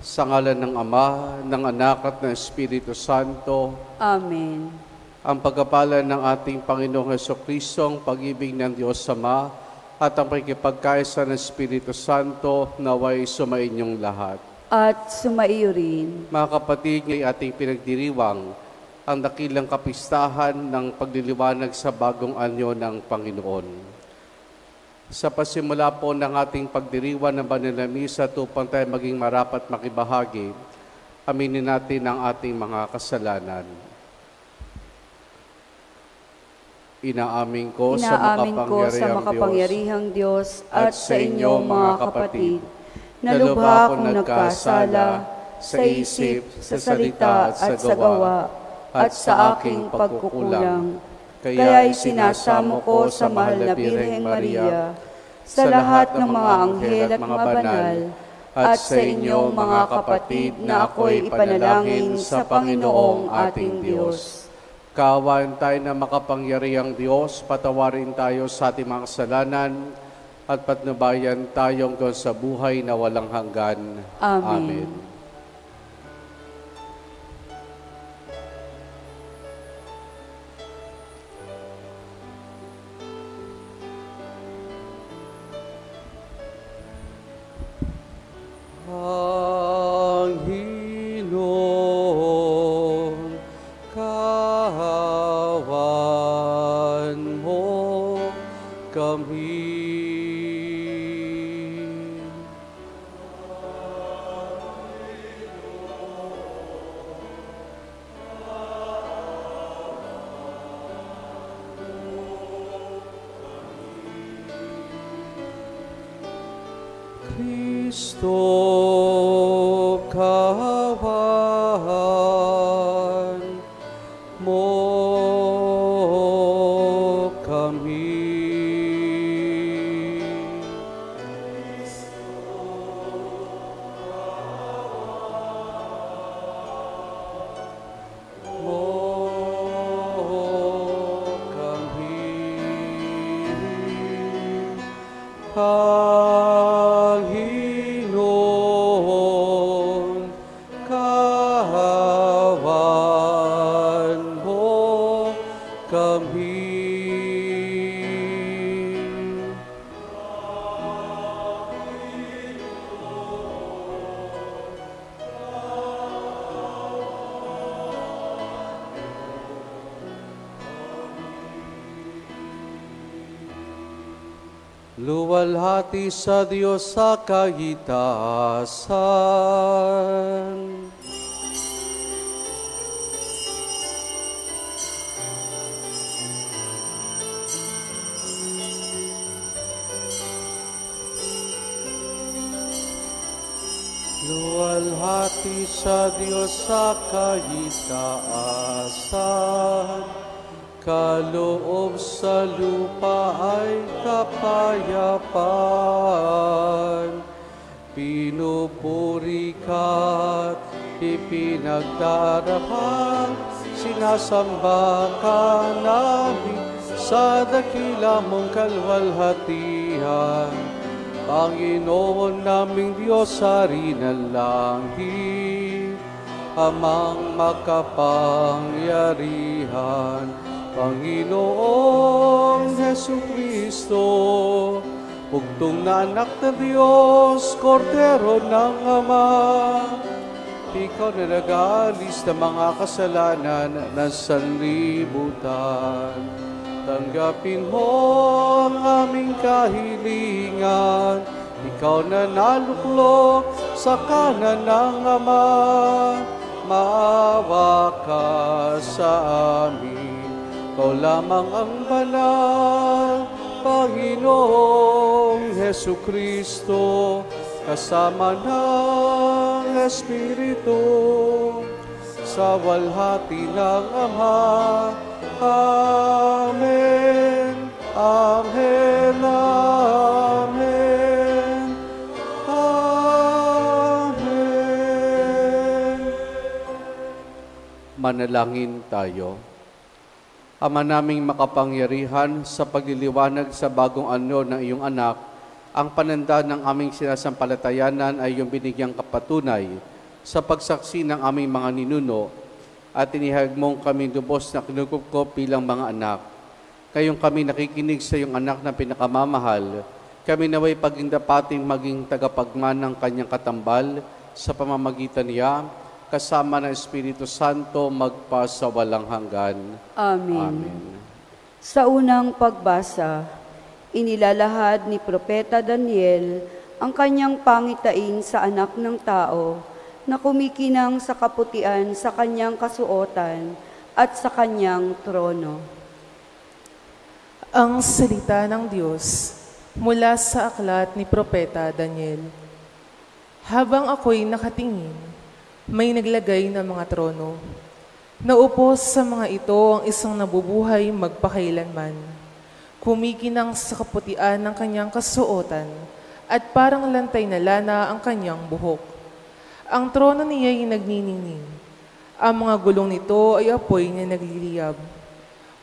Sa ngalan ng Ama, ng Anak at ng Espiritu Santo. Amen. Ang pagkapalan ng ating Panginoong Hesukristo, ang pag-ibig ng Diyos Ama, at ang pakikipagkaisa ng Espiritu Santo naway sumainyong lahat. At sumaiyo rin. Mga kapatid, ngayong ating pinagdiriwang ang dakilang kapistahan ng pagliliwanag sa bagong anyo ng Panginoon. Sa pasimula po ng ating pagdiriwang ng banal na misa, upang tayo maging marapat makibahagi, aminin natin ang ating mga kasalanan. Inaamin ko sa makapangyarihang Diyos at sa inyong mga kapatid, na lubha akong nagkasala sa isip, sa salita at sa gawa, at sa aking pagkukulang. Kaya isinasamo ko sa mahal na Birheng Maria, sa lahat ng mga anghel at mga banal, at sa inyong mga kapatid na ako'y ipanalangin sa Panginoong ating Diyos. Kaawaan tayo na makapangyarihang Diyos, patawarin tayo sa ating mga kasalanan, at patnubayan tayong sa buhay na walang hanggan. Amen. Amen. Panginoon, kawan mo kami. Kristo, kawan mo kami. Panginoon, kawan mo kami. Luwalhati sa Diyos sa kaitasan. Luwalhati sa Diyos sa kaitaasan. Kaloob sa lupa ay kapayapaan. Pinupuri ka't ipinagdarahal. Sinasamba ka namin sa dakila mong kalwalhatian. Panginoon naming Diyos, Hari ng langit, Amang makapangyarihan, Panginoong Hesukristo, bugtong na anak ng Diyos, Kordero ng Ama. Ikaw na nag-aalis ng mga kasalanan ng sanlibutan. Tanggapin mo ang aming kahilingan. Ikaw na naluklok sa kanan ng Ama. Maawa ka sa amin. Ikaw lamang ang banal, Panginoong Hesukristo, kasama ng Espiritu, sa walhati ng Ama. Amen. Amen. Amen. Amen. Manalangin tayo. Ama naming makapangyarihan, sa pagliliwanag sa bagong anyo ng iyong anak, ang pananda ng aming sinasampalatayanan ay iyong binigyang kapatunay sa pagsaksi ng aming mga ninuno at inihag mong kami lubos na kinukupkop bilang mga anak. Kayong kami nakikinig sa iyong anak na pinakamamahal, kami naway pagindapating maging tagapagman ng kanyang katambal sa pamamagitan niya, kasama ng Espiritu Santo magpasawalang hanggan. Amen. Sa unang pagbasa, inilalahad ni Propeta Daniel ang kanyang pangitain sa anak ng tao na kumikinang sa kaputian sa kanyang kasuotan at sa kanyang trono. Ang salita ng Diyos mula sa aklat ni Propeta Daniel. Habang ako'y nakatingin, may naglagay ng mga trono. Naupo sa mga ito ang isang nabubuhay magpakailanman. Kumikinang sa kaputian ng kanyang kasuotan at parang lantay na lana ang kanyang buhok. Ang trono niya ay nagniningning. Ang mga gulong nito ay apoy na nagliliyab.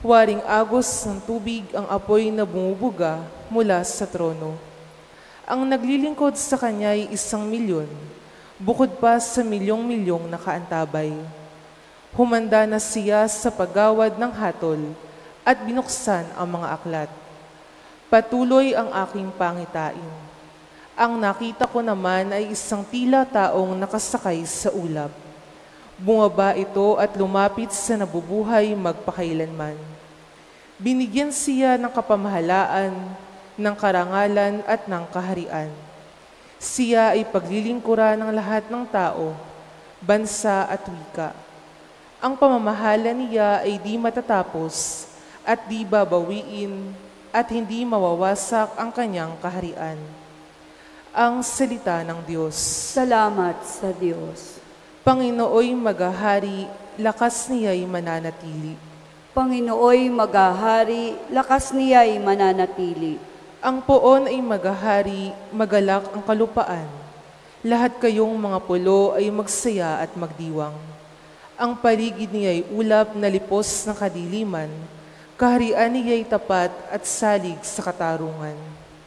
Waring agos ng tubig ang apoy na bumubuga mula sa trono. Ang naglilingkod sa kanya ay 1,000,000, bukod pa sa milyong-milyong na kaantabay. Humanda na siya sa paggawad ng hatol at binuksan ang mga aklat. Patuloy ang aking pangitain. Ang nakita ko naman ay isang tila taong nakasakay sa ulap. Bumaba ito at lumapit sa nabubuhay magpakailanman. Binigyan siya ng kapamahalaan, ng karangalan at ng kaharian. Siya ay paglilingkuran ng lahat ng tao, bansa at wika. Ang pamamahala niya ay di matatapos at di babawiin at hindi mawawasak ang kanyang kaharian. Ang salita ng Diyos. Salamat sa Diyos. Panginooy maghahari, lakas niya'y mananatili. Panginooy maghahari, lakas niya'y mananatili. Ang poon ay maghahari, magalak ang kalupaan. Lahat kayong mga pulo ay magsaya at magdiwang. Ang paligid niya'y ulap na lipos ng kadiliman, kaharian niya'y tapat at salig sa katarungan.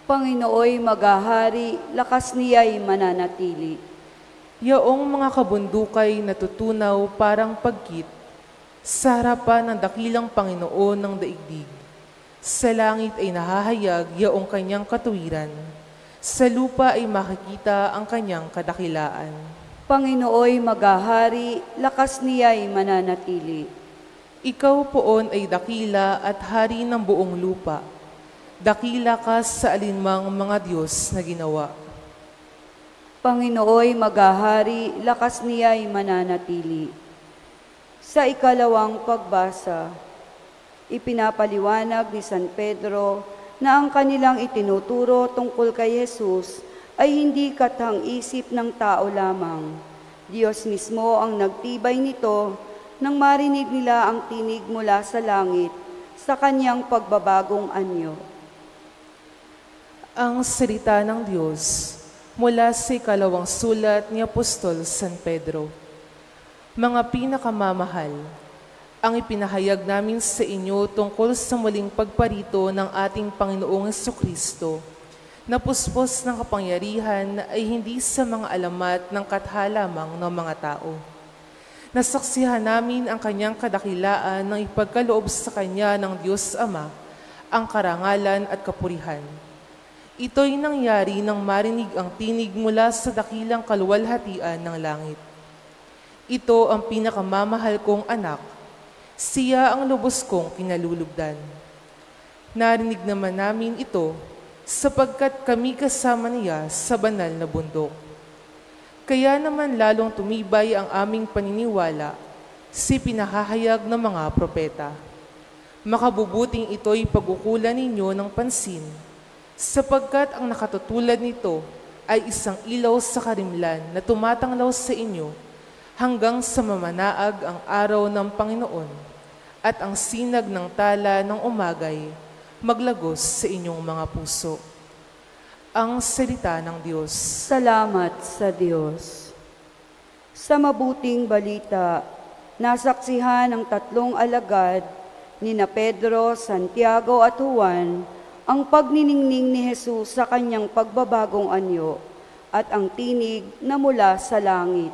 Panginooy maghahari, lakas niya'y mananatili. Yaong mga kabundukay natutunaw parang pagkit sa harapan ng dakilang Panginoon ng daigdig. Sa langit ay nahahayag yaong kanyang katuwiran. Sa lupa ay makikita ang kanyang kadakilaan. Panginooy maghahari, lakas niya'y mananatili. Ikaw poon ay dakila at hari ng buong lupa. Dakila ka sa alinmang mga Diyos na ginawa. Panginooy maghahari, lakas niya'y mananatili. Sa ikalawang pagbasa, ipinapaliwanag ni San Pedro na ang kanilang itinuturo tungkol kay Jesus ay hindi katang-isip ng tao lamang. Diyos mismo ang nagtibay nito nang marinig nila ang tinig mula sa langit sa kanyang pagbabagong anyo. Ang salita ng Diyos mula sa ikalawang sulat ni Apostol San Pedro. Mga pinakamamahal, ang ipinahayag namin sa inyo tungkol sa muling pagparito ng ating Panginoong Jesucristo, na puspos ng kapangyarihan ay hindi sa mga alamat ng katha lamang ng mga tao. Nasaksihan namin ang kanyang kadakilaan ng ipagkaloob sa kanya ng Diyos Ama, ang karangalan at kapurihan. Ito'y nangyari nang marinig ang tinig mula sa dakilang kaluwalhatian ng langit. Ito ang pinakamamahal kong anak, siya ang lubos kong kinalulugdan. Narinig naman namin ito sapagkat kami kasama niya sa banal na bundok. Kaya naman lalong tumibay ang aming paniniwala si pinahahayag ng mga propeta. Makabubuting ito'y pag-ukulan ninyo ng pansin, sapagkat ang nakatutulad nito ay isang ilaw sa karimlan na tumatanglaw sa inyo hanggang sa mamanaag ang araw ng Panginoon at ang sinag ng tala ng umagay maglagos sa inyong mga puso. Ang salita ng Diyos. Salamat sa Diyos. Sa mabuting balita, nasaksihan ng 3 alagad nina Pedro, Santiago at Juan ang pagniningning ni Jesus sa kanyang pagbabagong anyo at ang tinig na mula sa langit.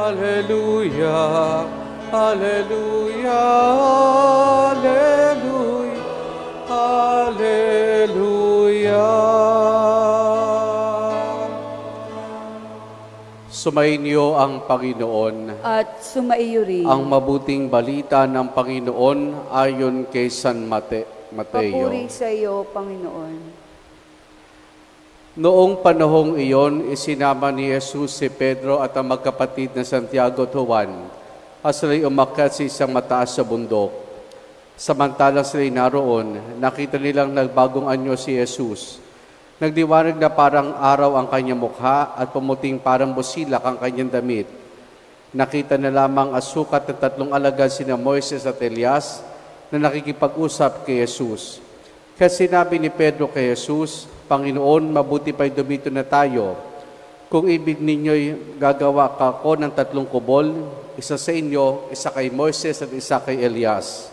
Hallelujah, Hallelujah, Hallelujah, Hallelujah. Sumainyo ang Panginoon. At sumaiyo rin. Ang mabuting balita ng Panginoon ayon kay San Mateo. Papuri sa iyo, Panginoon. Noong panahong iyon, isinama ni Jesus si Pedro at ang magkapatid na Santiago at Juan at sila'y umakyat sa isang mataas sa bundok. Samantalang sila'y naroon, nakita nilang nagbagong anyo si Jesus. Nagdiwanag na parang araw ang kanyang mukha at pumuting parang busilak ang kanyang damit. Nakita na lamang asukat ng tatlong alagad sina Moises at Elias na nakikipag-usap kay Jesus. Kaya sinabi ni Pedro kay Jesus, Panginoon, mabuti pa'y dumito na tayo. Kung ibig ninyo'y gagawa ako ng 3 kubol, isa sa inyo, isa kay Moises at isa kay Elias.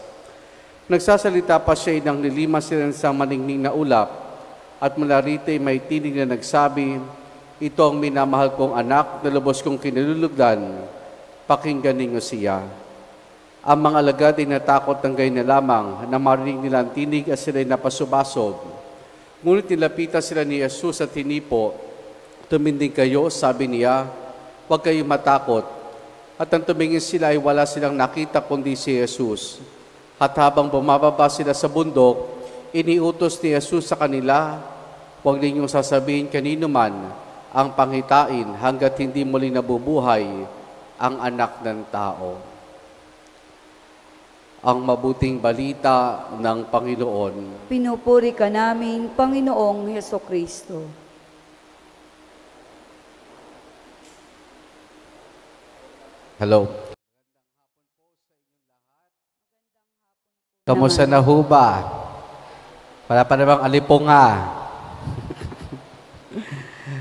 Nagsasalita pa siya nang nilimas sila sa maningning na ulap, at mula rito'y may tinig na nagsabi, ito ang minamahal kong anak na lubos kong kinalulugdan, pakinggan ninyo siya. Ang mga alagad ay natakot ng gayon na lamang na marinig nila ang tinig at sila'y napasubasog. Ngunit nilapitan sila ni Jesus at hinipo. Tuminding kayo, sabi niya, huwag kayong matakot. At ang tumingin sila ay wala silang nakita kundi si Jesus. At habang bumababa sila sa bundok, iniutos ni Jesus sa kanila, huwag ninyong sasabihin kanino man ang panghitain hanggat hindi muli nabubuhay ang anak ng tao. Ang mabuting balita ng Panginoon. Pinupuri ka namin, Panginoong Hesukristo. Hello. Kamusta na ho ba? Wala pa namang alipunga.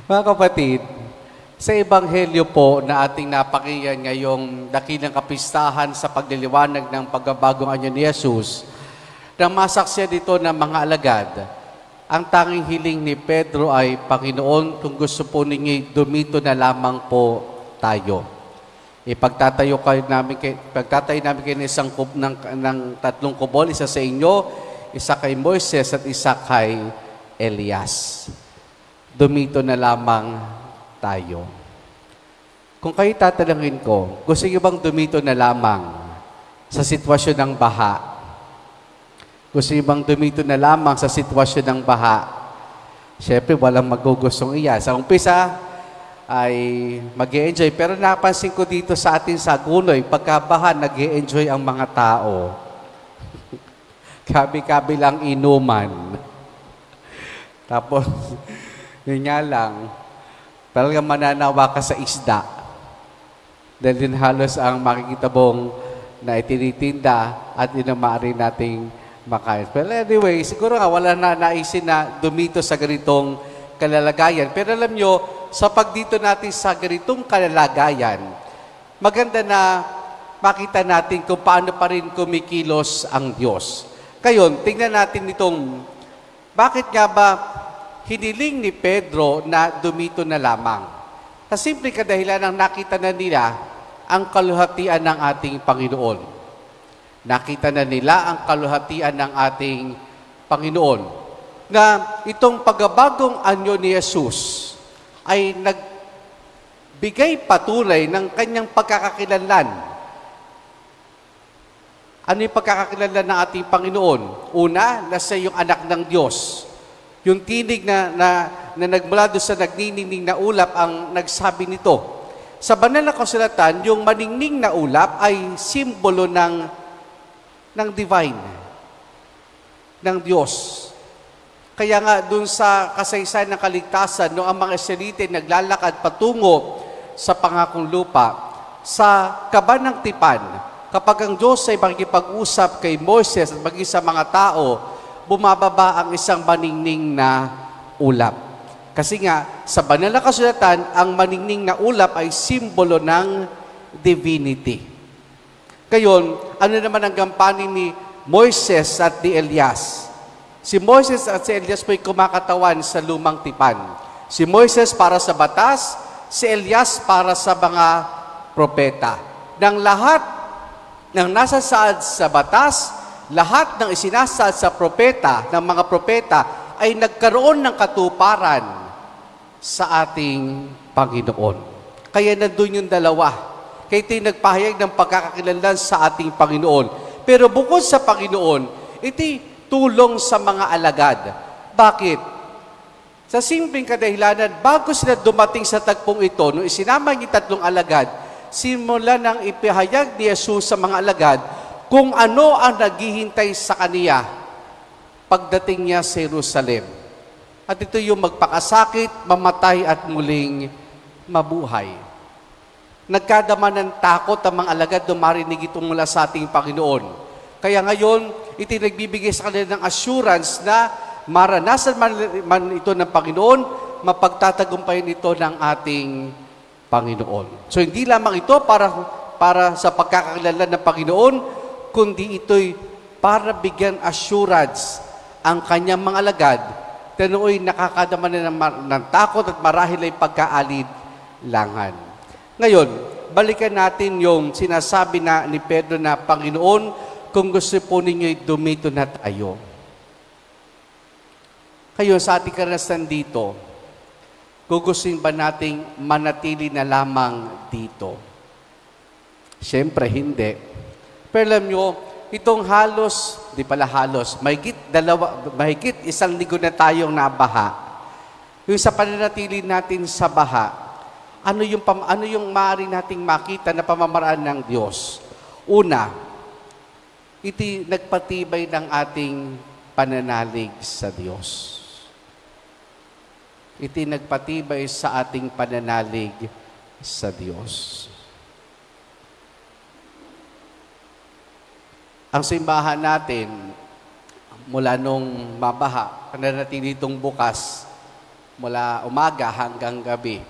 Mga kapatid, sa Ebanghelyo po na ating napakinggan ngayong dakilang kapistahan sa pagliliwanag ng pagbabagong anyo ni Jesus, nang masaksiyan dito ng mga alagad, ang tanging hiling ni Pedro ay, Panginoon, kung gusto po ninyo, dumito na lamang po tayo. Ipagtatayo namin kayo ng isang ng 3 kubol, isa sa inyo, isa kay Moises at isa kay Elias. Dumito na lamang tayo. Kung kayo tatalangin ko, gusto niyo bang dumito na lamang sa sitwasyon ng baha? Gusto niyo bang dumito na lamang sa sitwasyon ng baha? Siyempre, walang magugustong iyan. Sa umpisa, ay mag-e-enjoy. Pero napansin ko dito sa atin sa Guloy, pagkabaha, nag-e-enjoy ang mga tao. Kabi-kabi lang inuman. Tapos, yun nga lang, talagang mananawa ka sa isda. Dahil din halos ang makikita mong na itinitinda at yun ang maaari nating makain. Pero anyway, siguro nga wala na naisin na dumito sa ganitong kalalagayan. Pero alam nyo, sa pagdito natin sa ganitong kalalagayan, maganda na makita natin kung paano pa rin kumikilos ang Diyos. Kayon, tingnan natin itong, bakit nga ba hiniling ni Pedro na dumito na lamang? Sa simple kadahilan ng nakita na nila ang kaluhatian ng ating Panginoon. Nakita na nila ang kaluhatian ng ating Panginoon. Na itong pagbabagong anyo ni Jesus ay nagbigay patunay ng kanyang pagkakakilanlan. Ano yung pagkakakilanlan ng ating Panginoon? Una, na siya yung anak ng Diyos. Yung tinig na nagmula doon sa nagniningning na ulap ang nagsabi nito. Sa banal na kasulatan, yung maningning na ulap ay simbolo ng divine, ng Diyos. Kaya nga doon sa kasaysayan ng kaligtasan, no, ang mga Israelite naglalakad patungo sa pangakong lupa, sa kaban ng tipan, kapag ang Diyos ay makikipag-usap kay Moises at maging sa mga tao, bumababa ang isang maningning na ulap. Kasi nga, sa banal na kasulatan, ang maningning na ulap ay simbolo ng divinity. Kayon, ano naman ang gampanin ni Moises at ni Elias? Si Moises at si Elias po'y kumakatawan sa lumang tipan. Si Moises para sa batas, si Elias para sa mga propeta. Ng lahat ng nasasaad sa batas, lahat ng isinasaad sa propeta, ng mga propeta, ay nagkaroon ng katuparan sa ating Panginoon. Kaya nandun yung dalawa. Kaya ito'y nagpahayag ng pagkakakilanlan sa ating Panginoon. Pero bukod sa Panginoon, ito'y tulong sa mga alagad. Bakit? Sa simpleng kadahilanan, bago sila dumating sa tagpong ito, nung isinama niya 3 alagad, simula nang ipahayag ni Jesus sa mga alagad kung ano ang naghihintay sa kaniya pagdating niya sa Jerusalem. At ito yung magpakasakit, mamatay at muling mabuhay. Nagkadama ng takot ang mga alagad nung marinig ito mula sa ating Panginoon. Kaya ngayon, ito nagbibigay sa kanila ng assurance na maranasan man ito ng Panginoon, mapagtatagumpayan ito ng ating Panginoon. So hindi lamang ito para sa pagkakakilala ng Panginoon, kundi ito'y para bigyan assurance ang kanyang mga alagad na nooy nakakadama na ng takot at marahil ay pagkaalid-langan. Ngayon, balikan natin yung sinasabi na ni Pedro na, Panginoon, kung gusto po ninyo'y dumito na tayo. Kayo, sa ating karanasan dito, gugustuhin ba nating manatili na lamang dito? Siyempre, hindi. Pero alam nyo, itong mahigit 1 linggo na tayong nabaha. Yung sa pananatili natin sa baha, ano yung maaari nating makita na pamamaraan ng Diyos? Una, iti nagpatibay ng ating pananalig sa Diyos. Iti nagpatibay sa ating pananalig sa Diyos. Ang simbahan natin, mula nung mabaha, nanatili itong bukas, mula umaga hanggang gabi.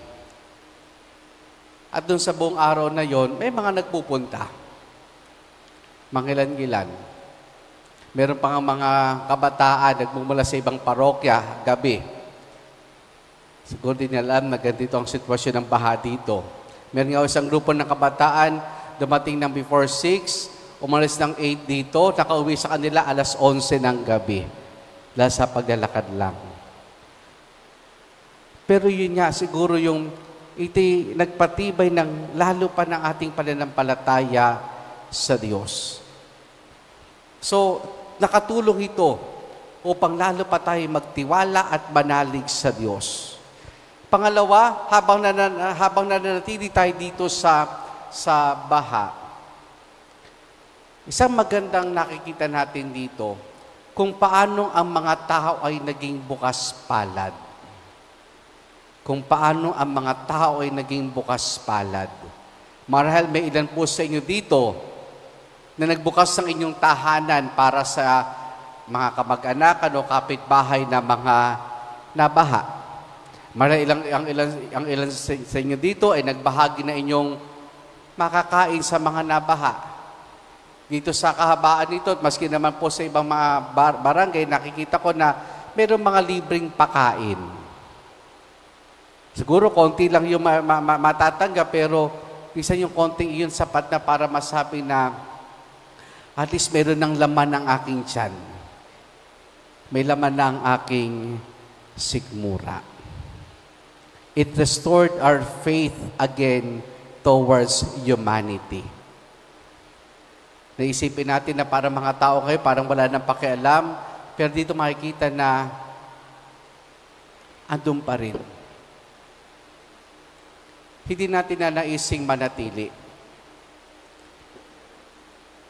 At dun sa buong araw na yon, may mga nagpupunta. Mangilan-gilan. Meron pa nga mga kabataan nagmumula sa ibang parokya, gabi. Siguro din alam na ganito ang sitwasyon ng baha dito. Meron nga isang grupo ng kabataan, dumating ng before 6, umalis ng 8 dito, nakauwi sa kanila alas 11 ng gabi. Dahil sa paglalakad lang. Pero yun nga, siguro yung iti nagpatibay ng lalo pa ng ating pananampalataya sa Diyos. So, nakatulong ito upang lalo pa tayo magtiwala at manalig sa Diyos. Pangalawa, habang nananatili tayo dito sa baha, isang magandang nakikita natin dito kung paano ang mga tao ay naging bukas palad. Kung paano ang mga tao ay naging bukas palad. Marahil may ilan po sa inyo dito na nagbukas ng inyong tahanan para sa mga kamag-anakan o kapitbahay na mga nabaha. Marahil ang ilan sa inyo dito ay nagbahagi na inyong makakain sa mga nabaha. Dito sa kahabaan nito, maski naman po sa ibang mga barangay, nakikita ko na mayroong mga libreng pakain. Siguro konti lang yung matatanggap, pero isa yung konting iyon sapat na para masabi na at least meron ng laman ng aking tiyan. May laman ng aking sikmura. It restored our faith again towards humanity. Naisipin natin na para mga tao kayo, parang wala nang pakialam, pero dito makikita na andun pa rin. Hindi natin na naising manatili.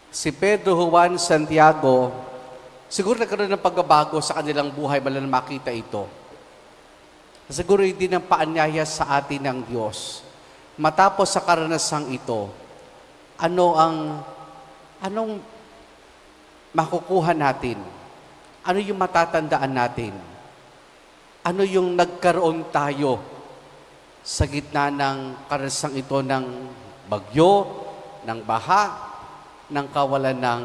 Si Pedro, Juan, Santiago, siguro nagkaroon ng pagbabago sa kanilang buhay mula na makita ito. Siguro hindi ng paanyaya sa atin ng Diyos. Matapos sa karanasang ito, anong makukuha natin? Ano yung matatandaan natin? Ano yung nagkaroon tayo sa gitna ng karanasang ito ng bagyo, ng baha, ng kawalan ng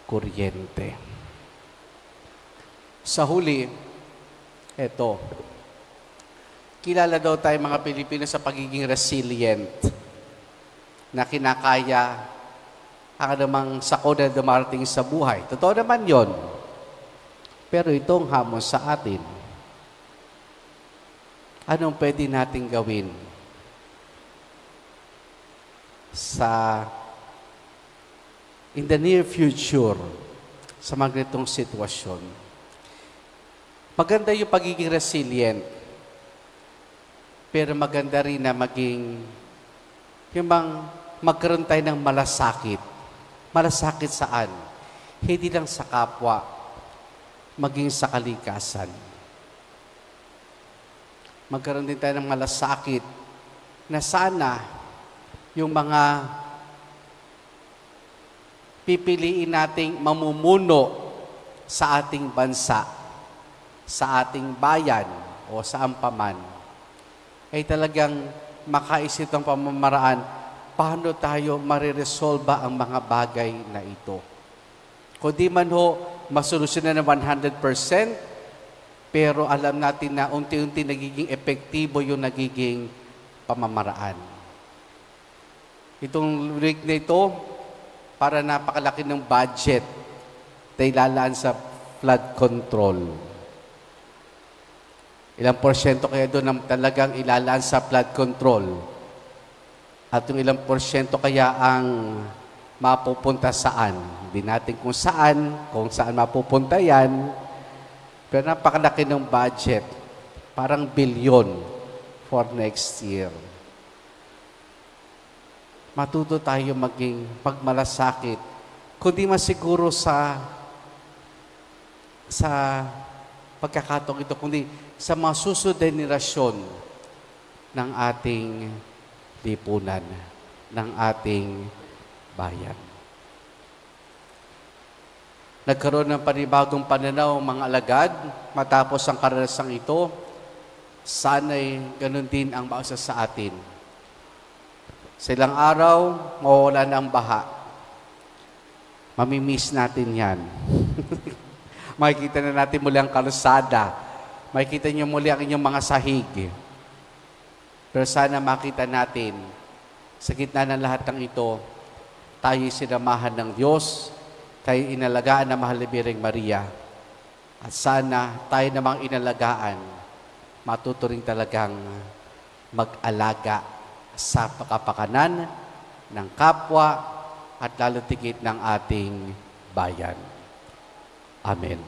kuryente? Sa huli, eto, kilala daw tayo mga Pilipino sa pagiging resilient. na kinakaya ang anumang sakuna na dumarating sa buhay. Totoo naman yon. Pero itong hamon sa atin, anong pwede natin gawin in the near future sa mga ganitong sitwasyon? Maganda yung pagiging resilient, pero maganda rin na magkaroon tayo ng malasakit. Malasakit saan? Hindi lang sa kapwa, maging sa kalikasan. Magkaroon din tayo ng malasakit na sana yung mga pipiliin nating mamumuno sa ating bansa, sa ating bayan o sa ampaman, ay talagang makaisip ng pamamaraan paano tayo mariresolba ang mga bagay na ito. Kung di man ho masolusyonan na 100%, pero alam natin na unti-unti nagiging epektibo yung nagiging pamamaraan. Itong week na ito, para napakalaki ng budget na ilalaan sa flood control. Ilang porsyento kaya doon ang talagang ilalaan sa flood control? At yung ilang porsyento kaya ang mapupunta saan? Hindi natin kung saan mapupunta yan. Pero napakalaki ng budget. Parang bilyon for next year. Matuto tayo maging pagmalasakit. Kundi masiguro sa pagkakataong ito, kundi sa mga susunod na henerasyon ng ating lipunan, ng ating bayan. Nagkaroon ng panibagong pananaw mga alagad matapos ang karanasang ito. Sana'y ganun din ang maasa sa atin. Sa ilang araw, mawawala na ang baha. Mamimiss natin yan. Makikita na natin muli ang kalsada. Makikita niyo muli ang inyong mga sahig. Pero sana makita natin, sa gitna ng lahat ng ito, tayo sinamahan ng Diyos, tayo inalagaan ng Mahal na Birheng Maria. At sana tayo namang inalagaan, matuto rin talagang mag-alaga sa kapakanan ng kapwa at lalo tigit ng ating bayan. Amen.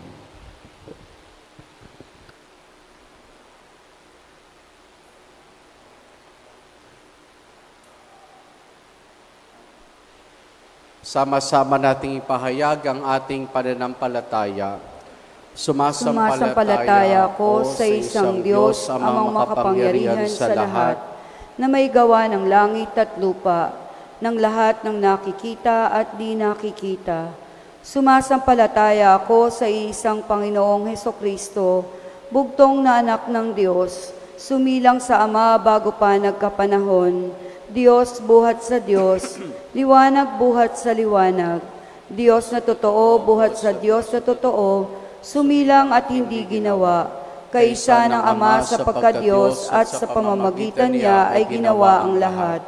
Sama-sama nating ipahayag ang ating pananampalataya. Sumasampalataya ko sa isang Diyos, amang makapangyarihan sa lahat, na may gawa ng langit at lupa, ng lahat ng nakikita at di nakikita. Sumasampalataya ako sa isang Panginoong Hesukristo, bugtong na anak ng Diyos, sumilang sa Ama bago pa nagkapanahon, Diyos buhat sa Diyos, liwanag buhat sa liwanag, Diyos na totoo buhat sa Diyos na totoo, sumilang at hindi ginawa, kaisa ng Ama sa pagka-Diyos at sa pamamagitan niya ay ginawa ang lahat.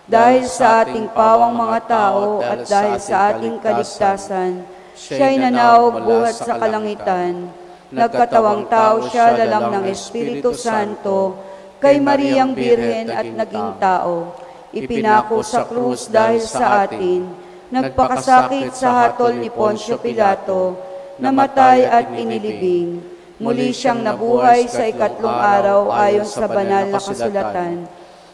Dahil sa ating pawang mga tao at dahil sa ating kaligtasan, siya'y nanawag buhat sa kalangitan. Nagkatawang tao siya lalang ng Espiritu Santo, kay Mariang Birhen at naging tao. Ipinako sa krus dahil sa atin, nagpakasakit sa hatol ni Poncio Pilato, namatay at inilibing. Muli siyang nabuhay sa ikatlong araw ayon sa banal na kasulatan.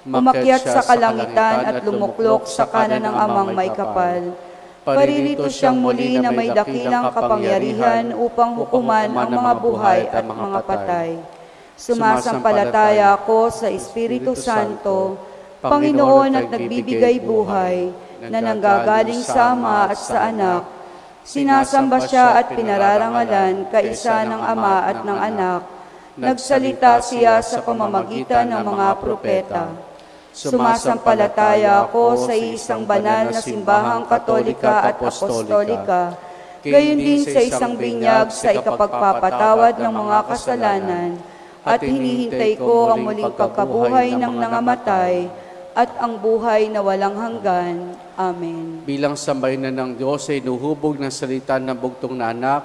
Umakyat sa kalangitan at lumuklok sa kanan ng Amang may kapal. Paririto siyang muli na may dakilang kapangyarihan upang hukuman ang mga buhay at mga patay. Sumasampalataya ako sa Espiritu Santo, Panginoon at nagbibigay buhay, na nanggagaling sa Ama at sa Anak. Sinasamba siya at pinararangalan kaisa ng Ama at ng Anak. Nagsalita siya sa pamamagitan ng mga propeta. Sumasampalataya ako sa isang banal na simbahang katolika at apostolika, gayon din sa isang binyag sa ikapagpapatawad ng mga kasalanan, at hinihintay ko ang muling pagkabuhay ng nangamatay at ang buhay na walang hanggan. Amen. Bilang sambayanan ng Diyos ay nuhubog ng salita ng bugtong na anak,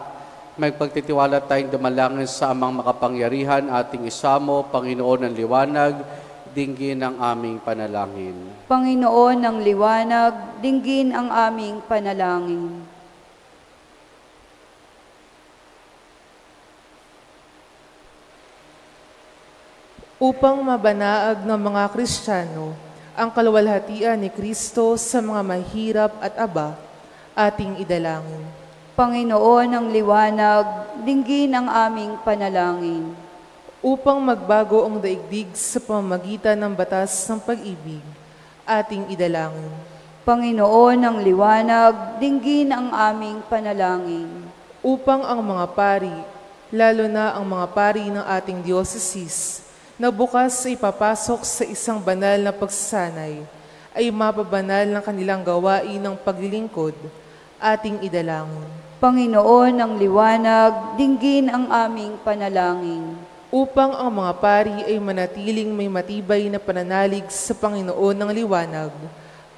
may pagtitiwala tayong dumalangin sa amang makapangyarihan, ating isamo, Panginoon ng liwanag, dinggin ang aming panalangin. Panginoon ng liwanag, dinggin ang aming panalangin. Upang mabanaag ng mga Kristiyano ang kaluwalhatian ni Kristo sa mga mahirap at aba, ating idalangin. Panginoon ng liwanag, dinggin ang aming panalangin. Upang magbago ang daigdig sa pamamagitan ng batas ng pag-ibig, ating idalangin. Panginoon ng liwanag, dinggin ang aming panalangin. Upang ang mga pari, lalo na ang mga pari ng ating diocese, na bukas sa ipapasok sa isang banal na pagsasanay, ay mapabanal ng kanilang gawain ng paglilingkod, ating idalangin. Panginoon ng liwanag, dinggin ang aming panalangin. Upang ang mga pari ay manatiling may matibay na pananalig sa Panginoon ng liwanag,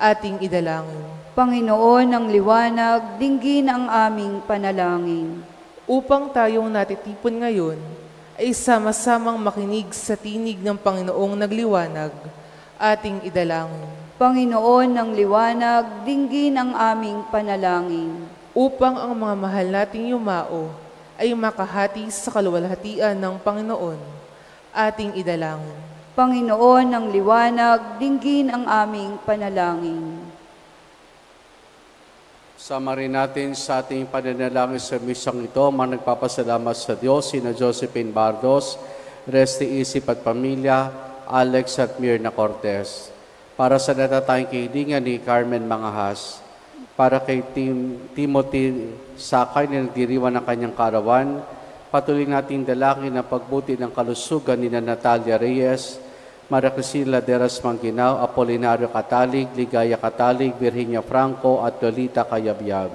ating idalangin. Panginoon ng liwanag, dinggin ang aming panalangin. Upang tayong natitipon ngayon, ay sama-samang makinig sa tinig ng Panginoong nagliwanag, ating idalangin. Panginoon ng liwanag, dinggin ang aming panalangin. Upang ang mga mahal nating yumao ay makahati sa kaluwalhatian ng Panginoon, ating idalangin. Panginoon ng liwanag, dinggin ang aming panalangin. Sama rin natin sa ating pananalangin sa misang ito, mga nagpapasalamat sa Diyos, sina Josephine Bardos, Resti Isip at Pamilya, Alex at Mirna Cortez. Para sa natatayang kahilingan ni Carmen Mangahas, para kay Timothy Sakay na nagdiriwan ng kanyang karawan, patuloy nating dalangin ang pagbuti ng kalusugan ni Natalia Reyes, Maria Cristina Deras Manginao, Apolinario Catalig, Ligaya Catalig, Virginia Franco at Lolita Cayabyab.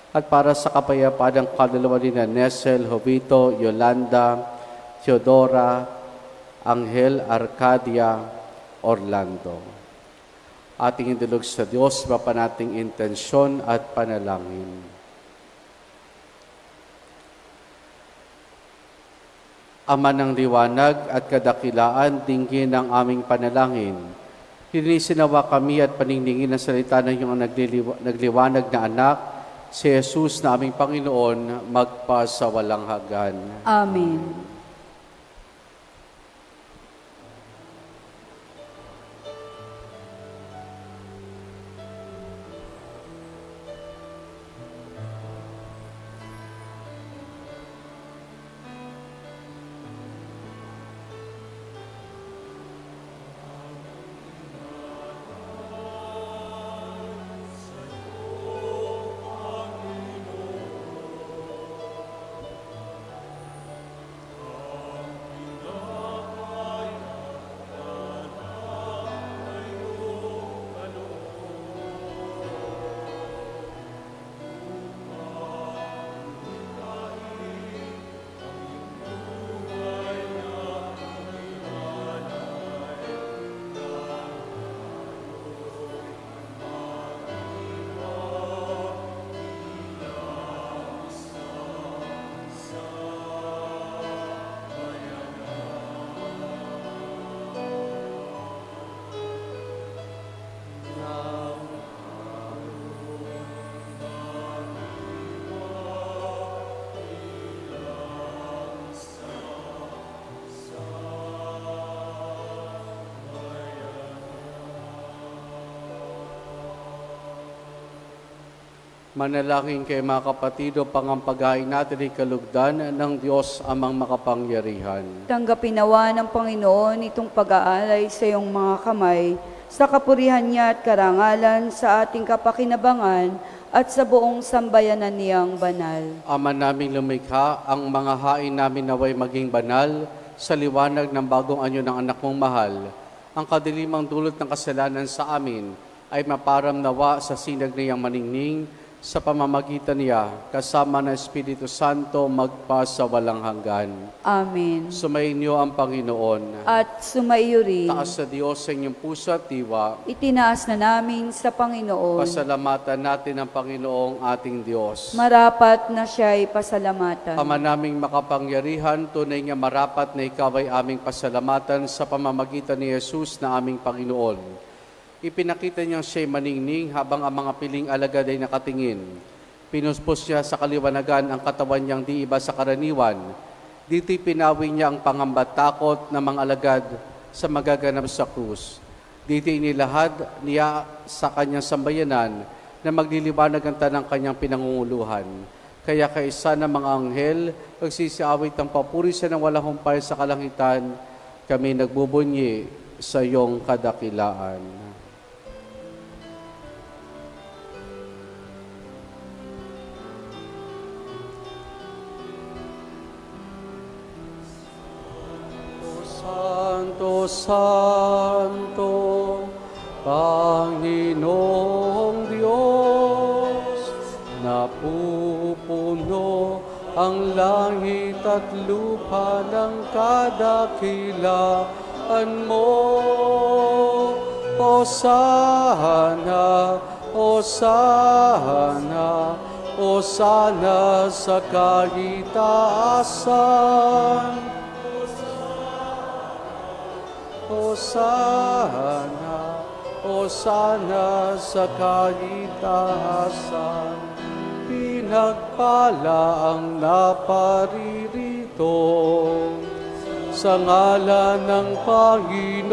At para sa kapayapaan ng kaluluwa ni Nesel, Jovito, Yolanda, Theodora, Angel, Arcadia, Orlando. Ating indulog sa Diyos, mapa nating intensyon at panalangin. Ama ng liwanag at kadakilaan, dinggin ang aming panalangin. Hinisinawa kami at paniningin ang salita ng iyong nagliwanag na anak, si Jesus na aming Panginoon, magpa sa walang hanggan. Amen. Manalangin kay mga kapatido, pangampagain natin ay kalugdan ng Diyos amang makapangyarihan. Tanggapin nawa ng Panginoon itong pag-aalay sa iyong mga kamay, sa kapurihan niya at karangalan, sa ating kapakinabangan, at sa buong sambayanan niyang banal. Ama naming lumikha, ang mga hain namin naway maging banal, sa liwanag ng bagong anyo ng anak mong mahal. Ang kadilimang dulot ng kasalanan sa amin, ay maparam nawa sa sinag niyang maningning, sa pamamagitan niya, kasama ng Espiritu Santo, magpa sa walang hanggan. Amen. Sumainyo ang Panginoon. At sumaiyo rin. Taas sa Diyos sa inyong puso at diwa. Itinaas na namin sa Panginoon. Pasalamatan natin ang Panginoong ating Diyos. Marapat na siya'y pasalamatan. Ama naming makapangyarihan, tunay nga marapat na ikaw ay aming pasalamatan sa pamamagitan ni Jesus na aming Panginoon. Ipinakita niyang siya'y maningning habang ang mga piling alagad ay nakatingin. Pinuspos niya sa kaliwanagan ang katawan niyang di iba sa karaniwan. Dito'y pinawi niya ang pangamba't takot ng mga alagad sa magaganap sa krus. Dito'y inilahad niya sa kanyang sambayanan na magliliwanag ang tanang kanyang pinangunguluhan. Kaya kaisa ng mga anghel, pagsisiawit ang papuri sa ng walang humpay sa kalangitan, kami nagbubunyi sa iyong kadakilaan. Santo, Santo, Panginoong Diyos, napupuno ang langit at lupa ng kadakilaan mo. Hosana, Hosana, Hosana sa kaitaasan. Hosana, Hosana sa kaitaasan. Pinagpala ang naparirito sa ngalan ng Panginoon.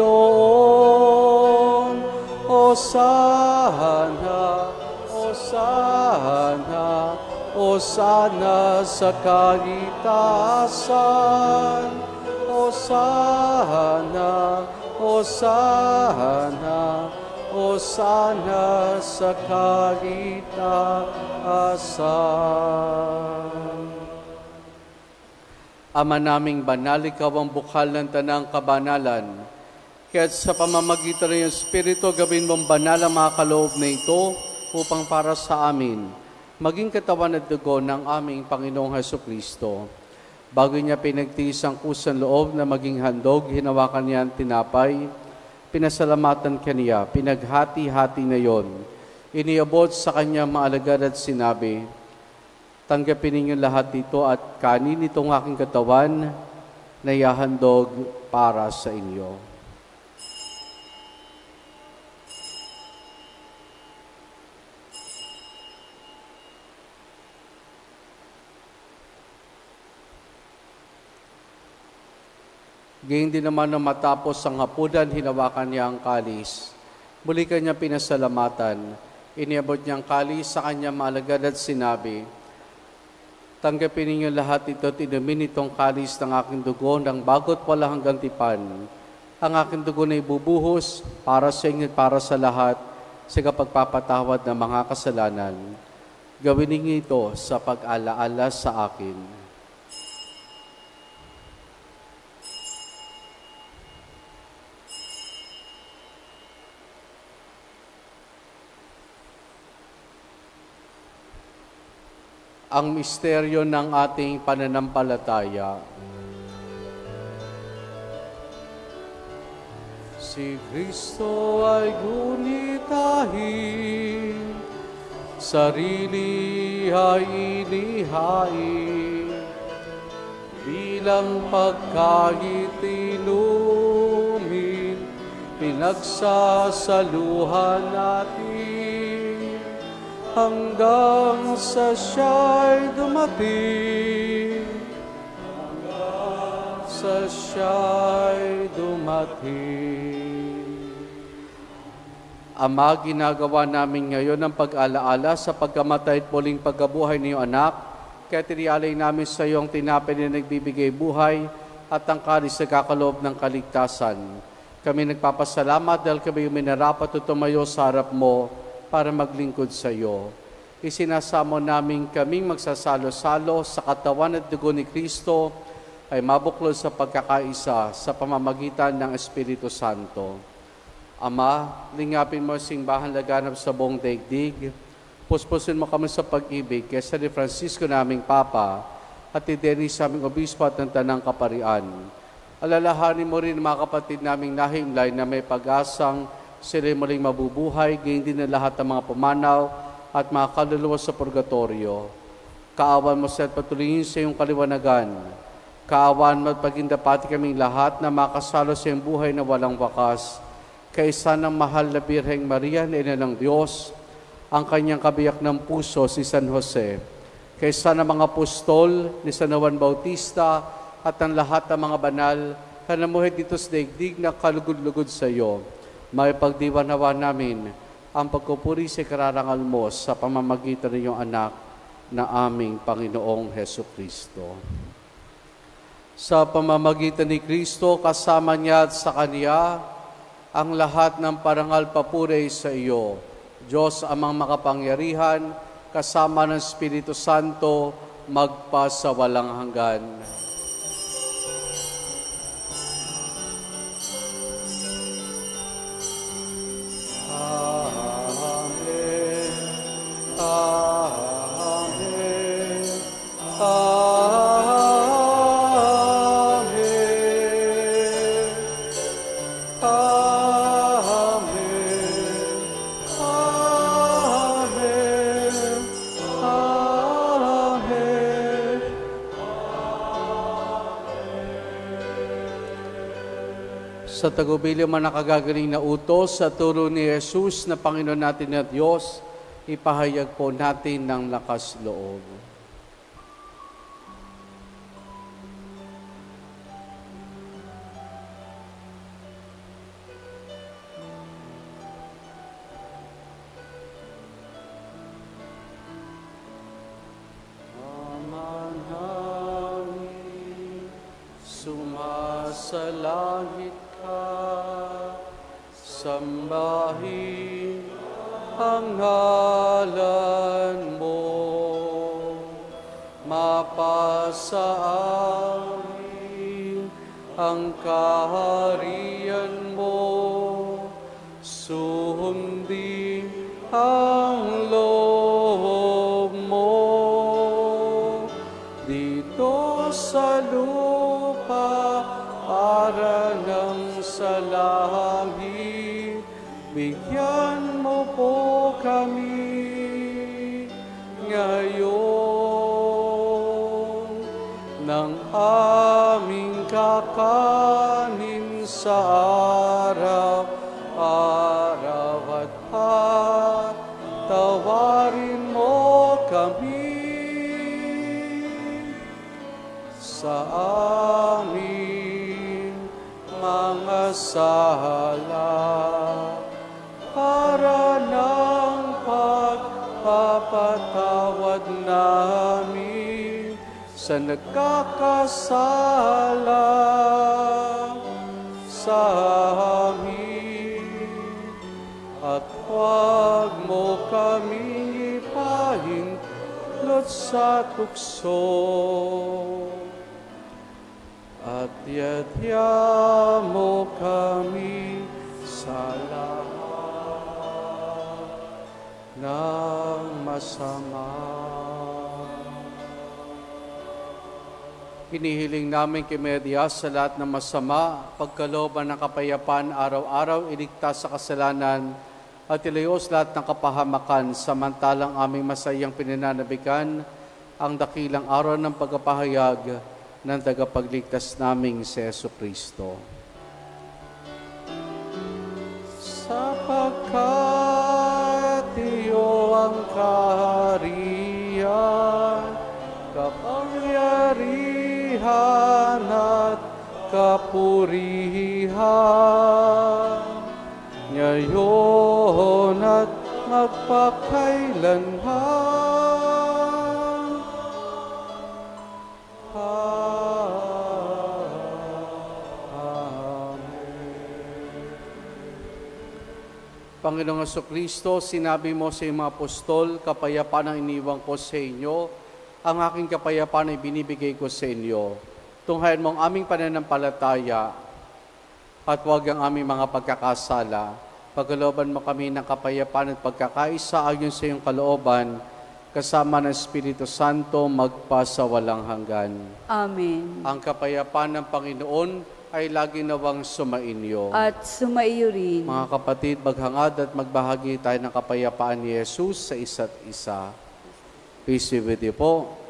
Hosana, Hosana, Hosana sa kaitaasan. Hosana, Hosana, Hosana sa kaitaasan. Ama naming banal, ikaw ang bukal ng tanang kabanalan. Kaya't sa pamamagitan ng Espiritu, gawin mong banal ang mga kaloob na ito upang para sa amin, maging katawan at dugo ng aming Panginoong Hesukristo. Bago niya pinagtiis ang kusang loob na maging handog, hinawakan niya ang tinapay, pinasalamatan kaniya, pinaghati-hati na yon. Iniabot sa kanya mga alagad at sinabi, tanggapin ninyo lahat dito at kanin itong aking katawan na ihahandog para sa inyo. Gayun din naman na matapos ang hapunan, hinawakan niya ang kalis. Muli kanya pinasalamatan. Iniabot niya ang kalis sa kanya maalagad at sinabi, tanggapin ninyo lahat ito at inumin itong kalis ng aking dugo ng bagot wala hanggang tipan. Ang aking dugo na ibubuhos para sa inyo at para sa lahat sa kapagpapatawad ng mga kasalanan. Gawin ninyo ito sa pag-alaala sa akin. Ang misteryo ng ating pananampalataya. Si Kristo ay gunitahin, sarili ay inihain, bilang pagkain inumin, pinagsasaluhan natin, hanggang sa siya'y dumating. Hanggang sa siya'y dumating. Ama, ginagawa namin ngayon ang pag-alaala sa pagkamatay at muling pagkabuhay ng iyong anak. Kaya tinialay namin sa iyong tinapay na nagbibigay buhay at ang kalis na kakaloob ng kaligtasan. Kami nagpapasalamat dahil kami minarapat at tumayo sa harap mo para maglingkod sa iyo. Isinasamo namin kaming magsasalo-salo sa katawan at dugo ni Kristo ay mabuklod sa pagkakaisa sa pamamagitan ng Espiritu Santo. Ama, lingapin mo ang simbahan laganap sa buong daigdig, Puspusin mo kami sa pag-ibig kaysa ni Francisco naming Papa at ni Dennis aming Obispo at ng Tanang Kaparian. Alalahanin mo rin mga kapatid naming nahimlay na may pag-asang sila muling mabubuhay, gayon din na lahat ng mga pumanaw at mga kaluluwa sa purgatorio. Kaawan mo sa at patuloyin sa iyong kaliwanagan. Kaawan mo at pagindapati kaming lahat na makasalo sa iyong buhay na walang wakas. Kaisa ng mahal na Birheng Maria na Ina ng Diyos, ang kanyang kabiyak ng puso si San Jose, kaysa ng mga apostol ni San Juan Bautista at ang lahat ng mga banal na namuhay dito sa daigdig na kalugod-lugod sa iyo, may pagdiwanawa namin ang pagkupuri sa kararangal mo sa pamamagitan ng iyong anak na aming Panginoong Heso Kristo. Sa pamamagitan ni Kristo, kasama niya at sa Kanya, ang lahat ng parangal papuri sa iyo, Diyos amang makapangyarihan, kasama ng Espiritu Santo, magpa sa walang hanggan. Amen. Amen. Sa tagubilin man nakagagaling na utos sa turo ni Jesus na Panginoon natin at Diyos, ipahayag po natin ng lakas loob. Amanangin, sumasalangit sambahin ang ngalan mo, mapasa amin ang kaharian mo, sundin ang loob mo, dito sa lupa para ng sa langit. Bigyan mo po kami ngayon ng aming kakanin sa araw-araw at patawarin mo kami sa aming mga sala, para ng pagpapatawad namin sa nagkakasala sa amin. At huwag mo kami ipahintulot sa tukso, at yadya mo kami sa lahat ng masama. Hinihiling namin kay Maria sa lahat ng masama, pagkalooban ng kapayapaan araw-araw, iligtas sa kasalanan, at ilayos lahat ng kapahamakan, samantalang aming masayang pinananabikan ang dakilang araw ng pagpapahayag ng tagapagligtas naming si Jesu Kristo. Sapagkat iyo ang kaharian, kapangyarihan at kapurihan, ngayon at magpakailanman. Panginoong Jesucristo, sinabi mo sa iyong mga apostol, kapayapaan ang iniwang ko sa inyo, ang aking kapayapaan ay binibigay ko sa inyo. Tunghayan mo ang aming pananampalataya at huwag ang aming mga pagkakasala. Pagkalooban mo kami ng kapayapaan at pagkakaisa ayon sa iyong kalooban, kasama ng Espiritu Santo magpasawalang hanggan. Amen. Ang kapayapaan ng Panginoon ay lagi nawang sumainyo. At sumaiyo rin. Mga kapatid, maghangad at magbahagi tayo ng kapayapaan ni Jesus sa isa't isa. Peace be with you po.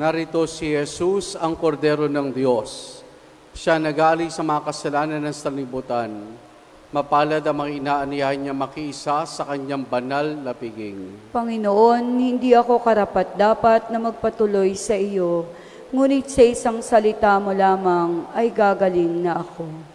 Narito si Jesus, ang kordero ng Diyos. Siya nag-aalay sa mga kasalanan ng sanlibutan. Mapalad ang mga inaaniyahan niya makiisa sa kanyang banal na piging. Panginoon, hindi ako karapat-dapat na magpatuloy sa iyo, ngunit sa isang salita mo lamang ay gagaling na ako.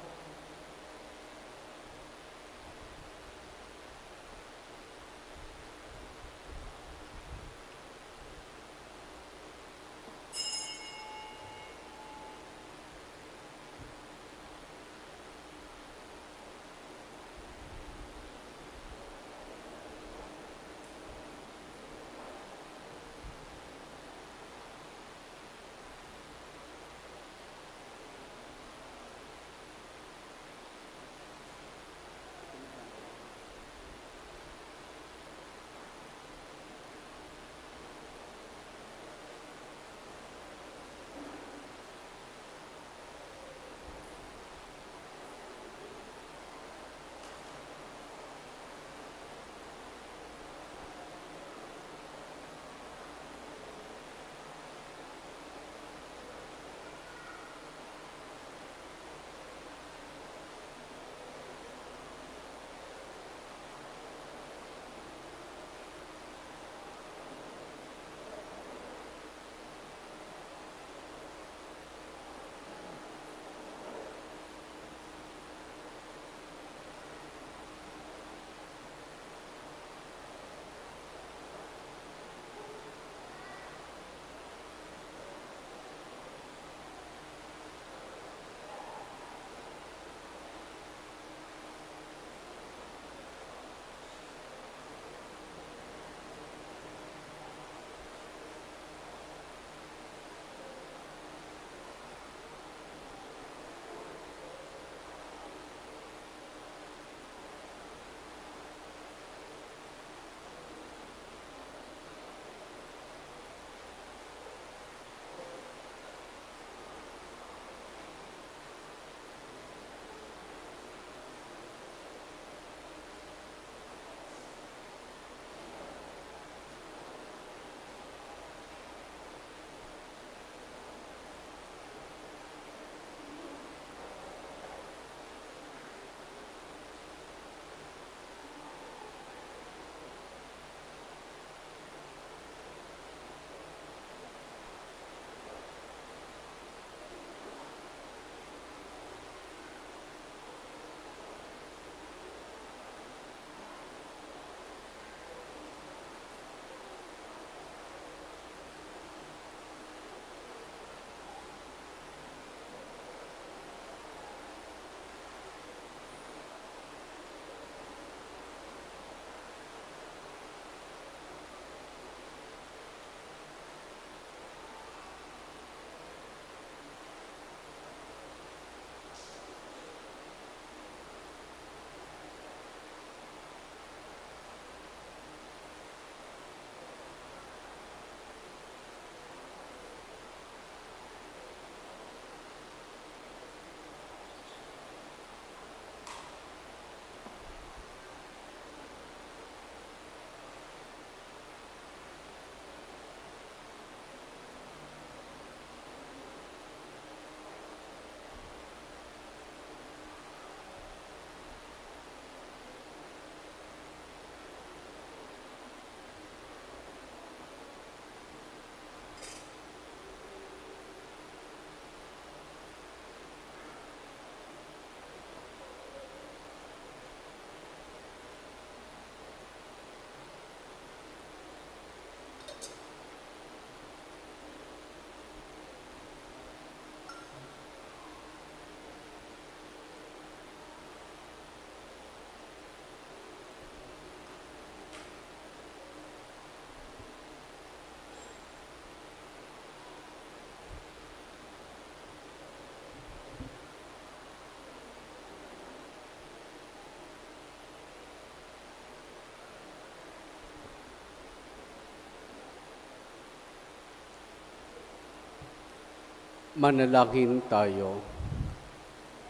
Manalangin tayo.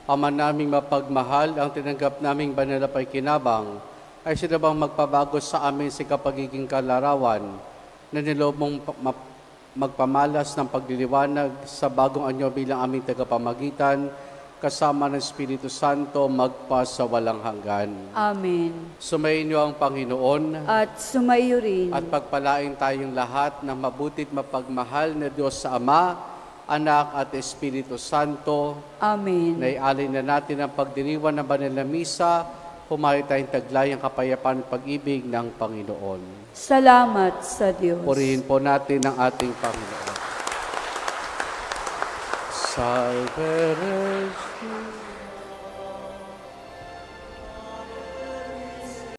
Ama naming mapagmahal, ang tinanggap naming banal na pakikinabang ay sinabang magpabago sa amin sa kapagiging kalarawan na niloob mong magpamalas ng pagliliwanag sa bagong anyo bilang aming tagapamagitan kasama ng Espiritu Santo magpa sa walang hanggan. Amen. Sumayin niyo ang Panginoon At sumaiyo rin. at pagpalain tayong lahat ng mabutit mapagmahal na Diyos sa Ama, Anak at Espiritu Santo. Amen. Naialin na natin ang pagdiriwan ng banal na misa, humayo tayong taglayang kapayapaan at pag-ibig ng Panginoon. Salamat sa Diyos. Purihin po natin ang ating Panginoon. Salve Regina.